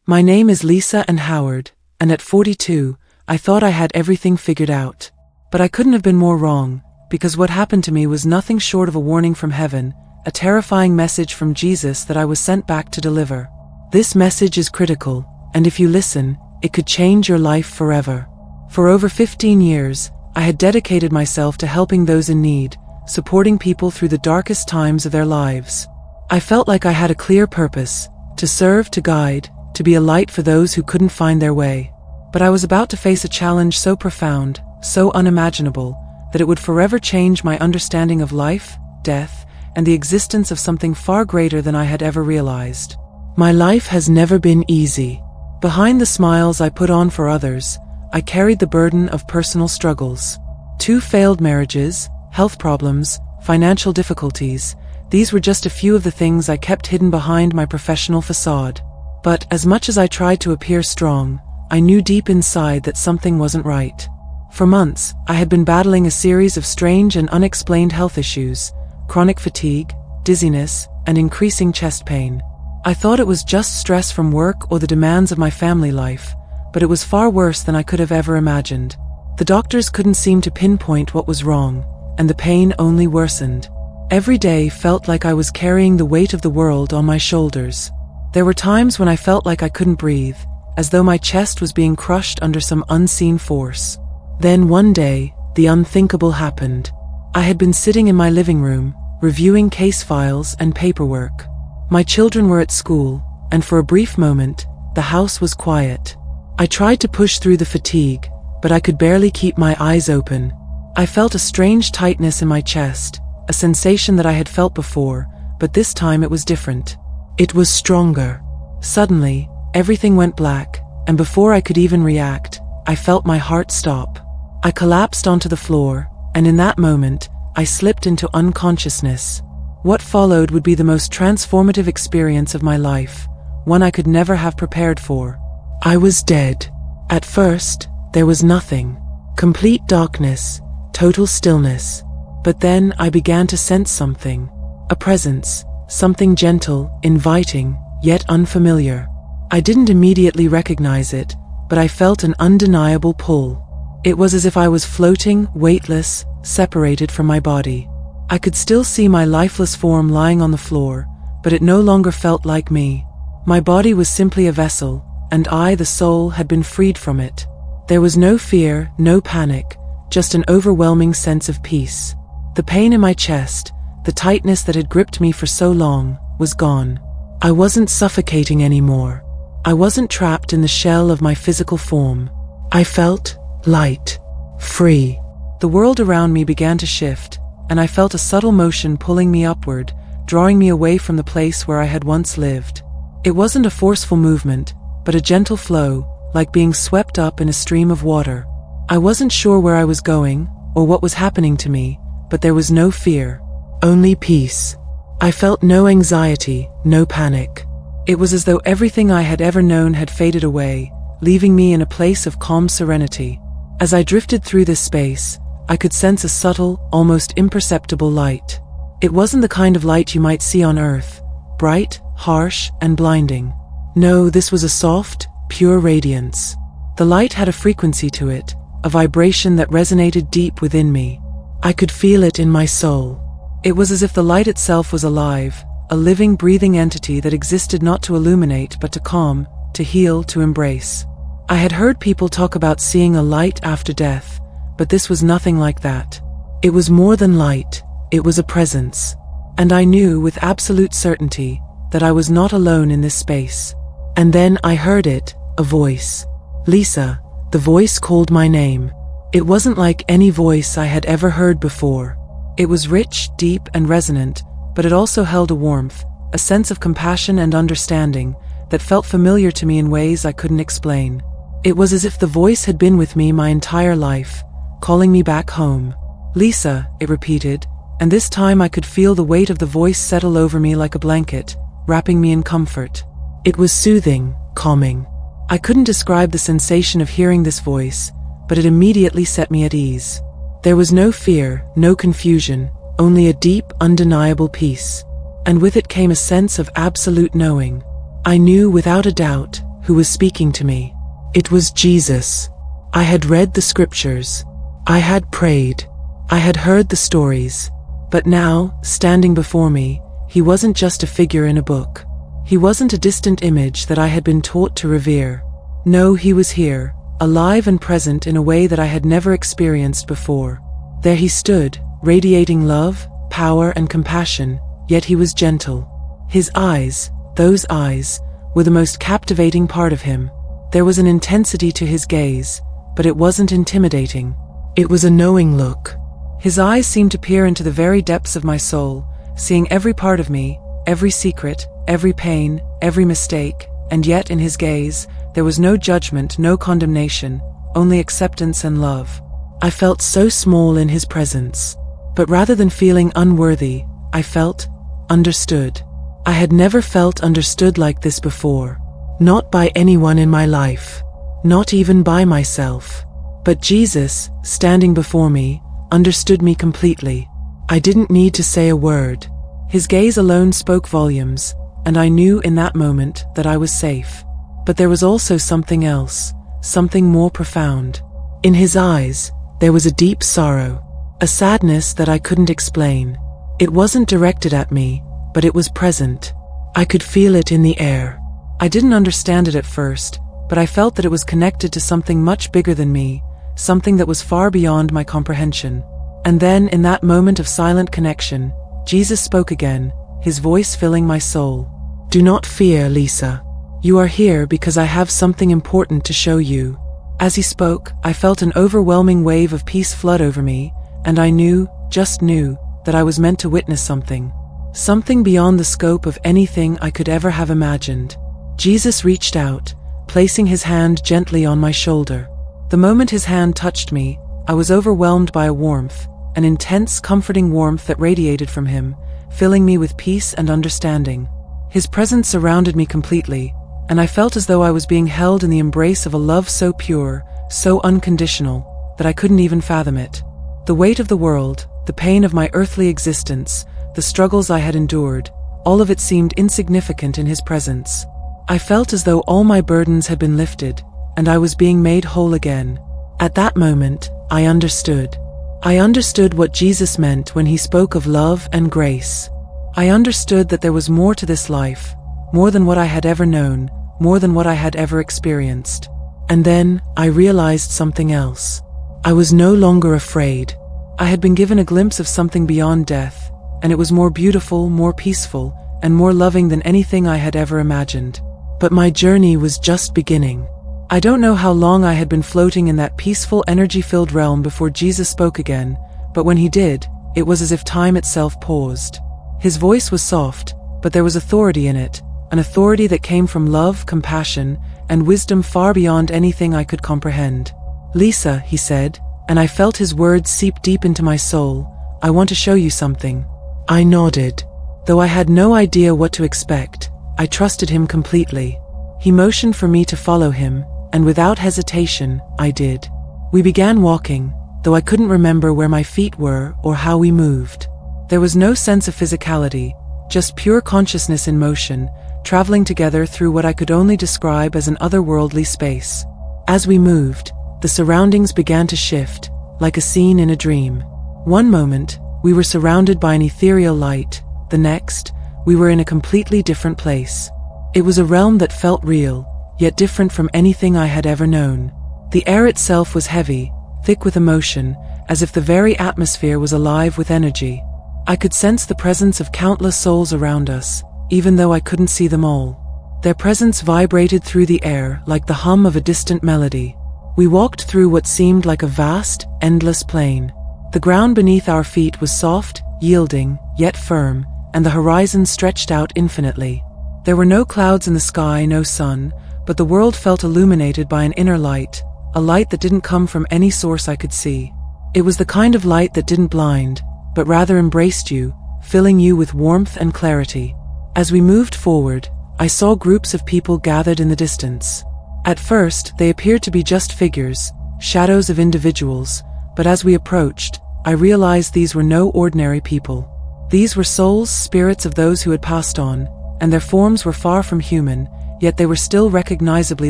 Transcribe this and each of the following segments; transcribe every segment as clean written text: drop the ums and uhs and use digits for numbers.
My name is Lisa and Howard, and at 42, I thought I had everything figured out. But I couldn't have been more wrong, because what happened to me was nothing short of a warning from heaven, a terrifying message from Jesus that I was sent back to deliver. This message is critical, and if you listen, it could change your life forever. For over 15 years, I had dedicated myself to helping those in need, supporting people through the darkest times of their lives. I felt like I had a clear purpose, to serve, to guide, to be a light for those who couldn't find their way. But I was about to face a challenge so profound, so unimaginable, that it would forever change my understanding of life, death, and the existence of something far greater than I had ever realized. My life has never been easy. Behind the smiles I put on for others, I carried the burden of personal struggles. 2 failed marriages, health problems, financial difficulties, these were just a few of the things I kept hidden behind my professional facade. But as much as I tried to appear strong, I knew deep inside that something wasn't right. For months, I had been battling a series of strange and unexplained health issues, chronic fatigue, dizziness, and increasing chest pain. I thought it was just stress from work or the demands of my family life, but it was far worse than I could have ever imagined. The doctors couldn't seem to pinpoint what was wrong, and the pain only worsened. Every day felt like I was carrying the weight of the world on my shoulders. There were times when I felt like I couldn't breathe, as though my chest was being crushed under some unseen force. Then one day, the unthinkable happened. I had been sitting in my living room, reviewing case files and paperwork. My children were at school, and for a brief moment, the house was quiet. I tried to push through the fatigue, but I could barely keep my eyes open. I felt a strange tightness in my chest, a sensation that I had felt before, but this time it was different. It was stronger. Suddenly, everything went black, and before I could even react, I felt my heart stop. I collapsed onto the floor, and in that moment, I slipped into unconsciousness. What followed would be the most transformative experience of my life, one I could never have prepared for. I was dead. At first, there was nothing. Complete darkness, total stillness. But then I began to sense something. A presence, something gentle, inviting, yet unfamiliar. I didn't immediately recognize it, but I felt an undeniable pull. It was as if I was floating, weightless, separated from my body. I could still see my lifeless form lying on the floor, but it no longer felt like me. My body was simply a vessel, and I, the soul, had been freed from it. There was no fear, no panic, just an overwhelming sense of peace. The pain in my chest, the tightness that had gripped me for so long, was gone. I wasn't suffocating anymore. I wasn't trapped in the shell of my physical form. I felt light, free. The world around me began to shift, and I felt a subtle motion pulling me upward, drawing me away from the place where I had once lived. It wasn't a forceful movement, but a gentle flow, like being swept up in a stream of water. I wasn't sure where I was going, or what was happening to me, but there was no fear, only peace. I felt no anxiety, no panic. It was as though everything I had ever known had faded away, leaving me in a place of calm serenity. As I drifted through this space, I could sense a subtle, almost imperceptible light. It wasn't the kind of light you might see on Earth, bright, harsh, and blinding. No, this was a soft, pure radiance. The light had a frequency to it, a vibration that resonated deep within me. I could feel it in my soul. It was as if the light itself was alive, a living, breathing entity that existed not to illuminate but to calm, to heal, to embrace. I had heard people talk about seeing a light after death, but this was nothing like that. It was more than light, it was a presence. And I knew with absolute certainty that I was not alone in this space. And then I heard it, a voice. Lisa, the voice called my name. It wasn't like any voice I had ever heard before. It was rich, deep, and resonant, but it also held a warmth, a sense of compassion and understanding that felt familiar to me in ways I couldn't explain. It was as if the voice had been with me my entire life, calling me back home. Lisa, it repeated, and this time I could feel the weight of the voice settle over me like a blanket, wrapping me in comfort. It was soothing, calming. I couldn't describe the sensation of hearing this voice, but it immediately set me at ease. There was no fear, no confusion, only a deep, undeniable peace. And with it came a sense of absolute knowing. I knew without a doubt who was speaking to me. It was Jesus. I had read the scriptures. I had prayed. I had heard the stories. But now, standing before me, he wasn't just a figure in a book. He wasn't a distant image that I had been taught to revere. No, he was here, alive and present in a way that I had never experienced before. There he stood, radiating love, power, and compassion, yet he was gentle. His eyes, those eyes, were the most captivating part of him. There was an intensity to his gaze, but it wasn't intimidating. It was a knowing look. His eyes seemed to peer into the very depths of my soul, seeing every part of me, every secret, every pain, every mistake, and yet in his gaze, there was no judgment, no condemnation, only acceptance and love. I felt so small in his presence. But rather than feeling unworthy, I felt understood. I had never felt understood like this before. Not by anyone in my life. Not even by myself. But Jesus, standing before me, understood me completely. I didn't need to say a word. His gaze alone spoke volumes, and I knew in that moment that I was safe. But there was also something else, something more profound. In his eyes, there was a deep sorrow. A sadness that I couldn't explain. It wasn't directed at me, but it was present. I could feel it in the air. I didn't understand it at first, but I felt that it was connected to something much bigger than me, something that was far beyond my comprehension. And then, in that moment of silent connection, Jesus spoke again, his voice filling my soul. "Do not fear, Lisa. You are here because I have something important to show you." As he spoke, I felt an overwhelming wave of peace flood over me, and I knew, just knew, that I was meant to witness something. Something beyond the scope of anything I could ever have imagined. Jesus reached out, placing his hand gently on my shoulder. The moment his hand touched me, I was overwhelmed by a warmth, an intense, comforting warmth that radiated from him, filling me with peace and understanding. His presence surrounded me completely, and I felt as though I was being held in the embrace of a love so pure, so unconditional, that I couldn't even fathom it. The weight of the world, the pain of my earthly existence, the struggles I had endured, all of it seemed insignificant in his presence. I felt as though all my burdens had been lifted, and I was being made whole again. At that moment, I understood. I understood what Jesus meant when he spoke of love and grace. I understood that there was more to this life, more than what I had ever known, more than what I had ever experienced. And then, I realized something else. I was no longer afraid. I had been given a glimpse of something beyond death, and it was more beautiful, more peaceful, and more loving than anything I had ever imagined. But my journey was just beginning. I don't know how long I had been floating in that peaceful, energy-filled realm before Jesus spoke again, but when he did, it was as if time itself paused. His voice was soft, but there was authority in it, an authority that came from love, compassion, and wisdom far beyond anything I could comprehend. "Lisa," he said, and I felt his words seep deep into my soul, "I want to show you something." I nodded. Though I had no idea what to expect, I trusted him completely. He motioned for me to follow him, and without hesitation, I did. We began walking, though I couldn't remember where my feet were or how we moved. There was no sense of physicality, just pure consciousness in motion, traveling together through what I could only describe as an otherworldly space. As we moved, the surroundings began to shift, like a scene in a dream. One moment, we were surrounded by an ethereal light. The next, we were in a completely different place. It was a realm that felt real, yet different from anything I had ever known. The air itself was heavy, thick with emotion, as if the very atmosphere was alive with energy. I could sense the presence of countless souls around us, even though I couldn't see them all. Their presence vibrated through the air like the hum of a distant melody. We walked through what seemed like a vast, endless plain. The ground beneath our feet was soft, yielding, yet firm, and the horizon stretched out infinitely. There were no clouds in the sky, no sun, but the world felt illuminated by an inner light, a light that didn't come from any source I could see. It was the kind of light that didn't blind, but rather embraced you, filling you with warmth and clarity. As we moved forward, I saw groups of people gathered in the distance. At first, they appeared to be just figures, shadows of individuals, but as we approached, I realized these were no ordinary people. These were souls, spirits of those who had passed on, and their forms were far from human, yet they were still recognizably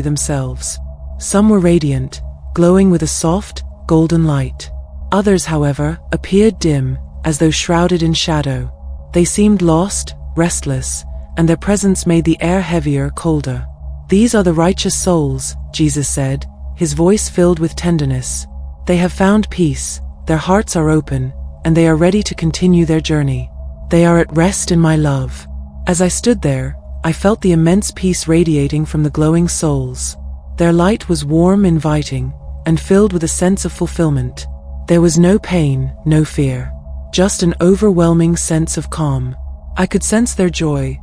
themselves. Some were radiant, glowing with a soft, golden light. Others, however, appeared dim, as though shrouded in shadow. They seemed lost, restless, and their presence made the air heavier, colder. "These are the righteous souls," Jesus said, his voice filled with tenderness. "They have found peace, their hearts are open, and they are ready to continue their journey. They are at rest in my love." As I stood there, I felt the immense peace radiating from the glowing souls. Their light was warm, inviting, and filled with a sense of fulfillment. There was no pain, no fear, just an overwhelming sense of calm. I could sense their joy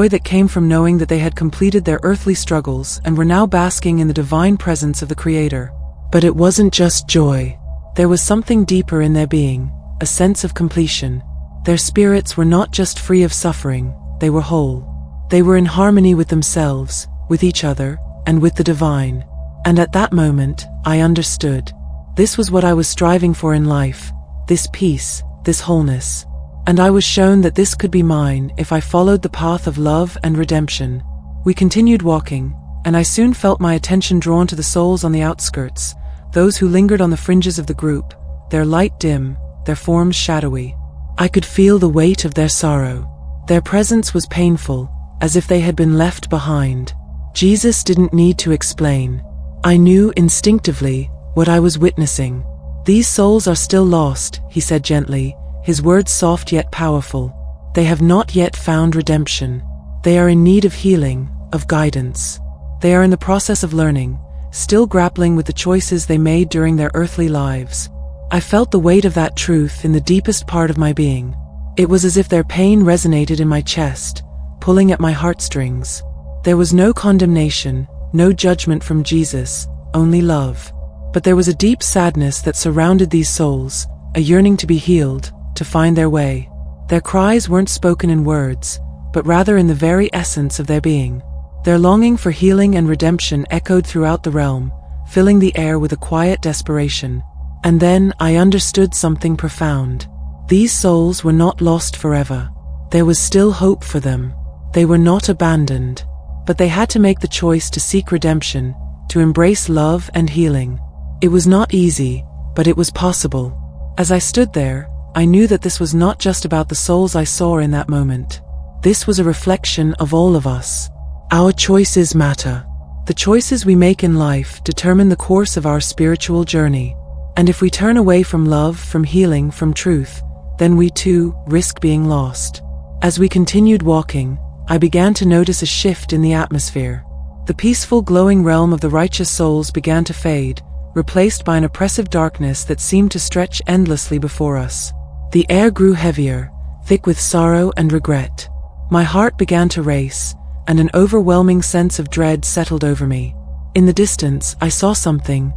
that came from knowing that they had completed their earthly struggles and were now basking in the divine presence of the Creator. But it wasn't just joy. There was something deeper in their being, a sense of completion. Their spirits were not just free of suffering, they were whole. They were in harmony with themselves, with each other, and with the divine. And at that moment, I understood. This was what I was striving for in life, this peace, this wholeness. And I was shown that this could be mine if I followed the path of love and redemption. We continued walking, and I soon felt my attention drawn to the souls on the outskirts, those who lingered on the fringes of the group, their light dim, their forms shadowy. I could feel the weight of their sorrow. Their presence was painful, as if they had been left behind. Jesus didn't need to explain. I knew instinctively what I was witnessing. "These souls are still lost," he said gently, his words soft yet powerful. "They have not yet found redemption. They are in need of healing, of guidance. They are in the process of learning, still grappling with the choices they made during their earthly lives." I felt the weight of that truth in the deepest part of my being. It was as if their pain resonated in my chest, pulling at my heartstrings. There was no condemnation, no judgment from Jesus, only love. But there was a deep sadness that surrounded these souls, a yearning to be healed, to find their way. Their cries weren't spoken in words, but rather in the very essence of their being. Their longing for healing and redemption echoed throughout the realm, filling the air with a quiet desperation. And then I understood something profound. These souls were not lost forever. There was still hope for them. They were not abandoned. But they had to make the choice to seek redemption, to embrace love and healing. It was not easy, but it was possible. As I stood there, I knew that this was not just about the souls I saw in that moment. This was a reflection of all of us. Our choices matter. The choices we make in life determine the course of our spiritual journey. And if we turn away from love, from healing, from truth, then we too risk being lost. As we continued walking, I began to notice a shift in the atmosphere. The peaceful, glowing realm of the righteous souls began to fade, replaced by an oppressive darkness that seemed to stretch endlessly before us. The air grew heavier, thick with sorrow and regret. My heart began to race, and an overwhelming sense of dread settled over me. In the distance, I saw something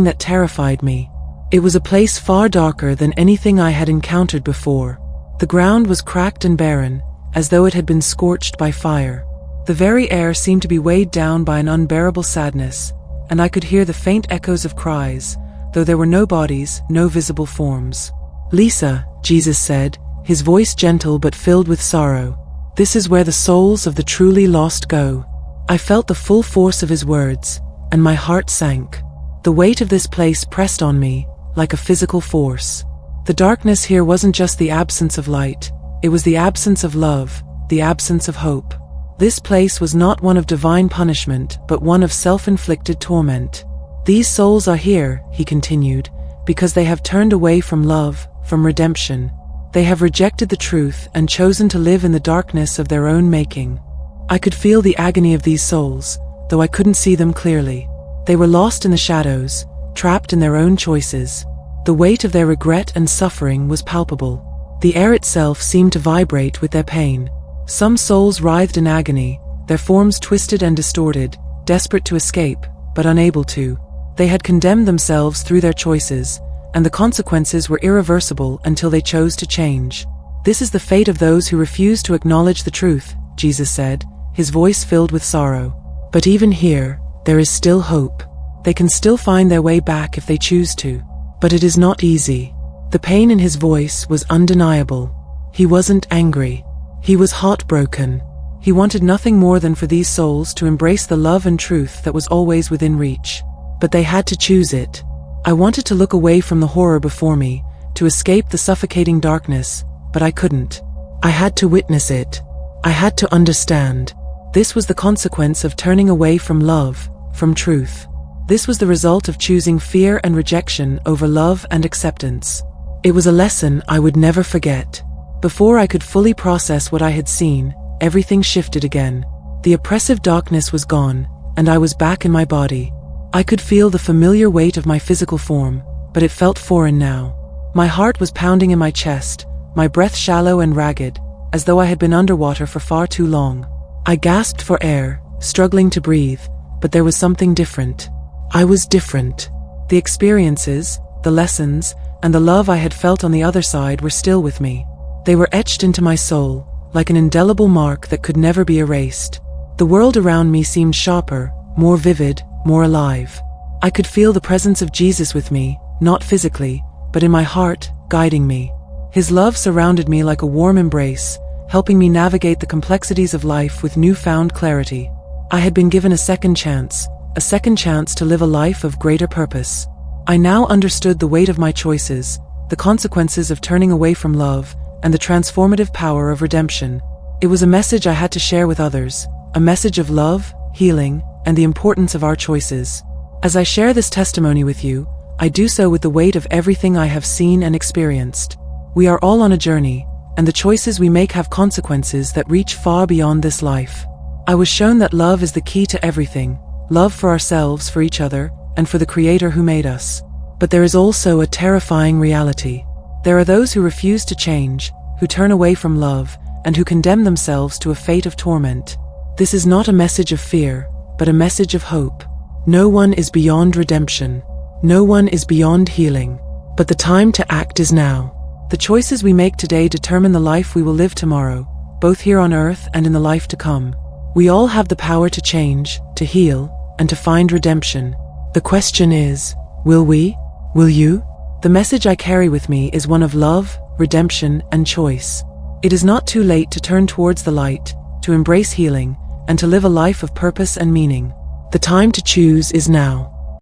that terrified me. It was a place far darker than anything I had encountered before. The ground was cracked and barren, as though it had been scorched by fire. The very air seemed to be weighed down by an unbearable sadness, and I could hear the faint echoes of cries, though there were no bodies, no visible forms. "Lisa," Jesus said, his voice gentle but filled with sorrow, "this is where the souls of the truly lost go." I felt the full force of his words, and my heart sank. The weight of this place pressed on me, like a physical force. The darkness here wasn't just the absence of light, it was the absence of love, the absence of hope. This place was not one of divine punishment, but one of self-inflicted torment. "These souls are here," he continued, "because they have turned away from love, from redemption. They have rejected the truth and chosen to live in the darkness of their own making." I could feel the agony of these souls, though I couldn't see them clearly. They were lost in the shadows, trapped in their own choices. The weight of their regret and suffering was palpable. The air itself seemed to vibrate with their pain. Some souls writhed in agony, their forms twisted and distorted, desperate to escape, but unable to. They had condemned themselves through their choices, and the consequences were irreversible until they chose to change. "This is the fate of those who refuse to acknowledge the truth," Jesus said, his voice filled with sorrow. "But even here, there is still hope. They can still find their way back if they choose to. But it is not easy." The pain in his voice was undeniable. He wasn't angry. He was heartbroken. He wanted nothing more than for these souls to embrace the love and truth that was always within reach. But they had to choose it. I wanted to look away from the horror before me, to escape the suffocating darkness, but I couldn't. I had to witness it. I had to understand. This was the consequence of turning away from love, from truth. This was the result of choosing fear and rejection over love and acceptance. It was a lesson I would never forget. Before I could fully process what I had seen, everything shifted again. The oppressive darkness was gone, and I was back in my body. I could feel the familiar weight of my physical form, but it felt foreign now. My heart was pounding in my chest, my breath shallow and ragged, as though I had been underwater for far too long. I gasped for air, struggling to breathe, but there was something different. I was different. The experiences, the lessons, and the love I had felt on the other side were still with me. They were etched into my soul, like an indelible mark that could never be erased. The world around me seemed sharper, more vivid, more alive. I could feel the presence of Jesus with me, not physically, but in my heart, guiding me. His love surrounded me like a warm embrace, helping me navigate the complexities of life with newfound clarity. I had been given a second chance to live a life of greater purpose. I now understood the weight of my choices, the consequences of turning away from love, and the transformative power of redemption. It was a message I had to share with others, a message of love, healing, and the importance of our choices. As I share this testimony with you, I do so with the weight of everything I have seen and experienced. We are all on a journey, and the choices we make have consequences that reach far beyond this life. I was shown that love is the key to everything, love for ourselves, for each other, and for the Creator who made us. But there is also a terrifying reality. There are those who refuse to change, who turn away from love, and who condemn themselves to a fate of torment. This is not a message of fear, but a message of hope. No one is beyond redemption. No one is beyond healing. But the time to act is now. The choices we make today determine the life we will live tomorrow, both here on earth and in the life to come. We all have the power to change, to heal, and to find redemption. The question is, will we? Will you? The message I carry with me is one of love, redemption, and choice. It is not too late to turn towards the light, to embrace healing, and to live a life of purpose and meaning. The time to choose is now.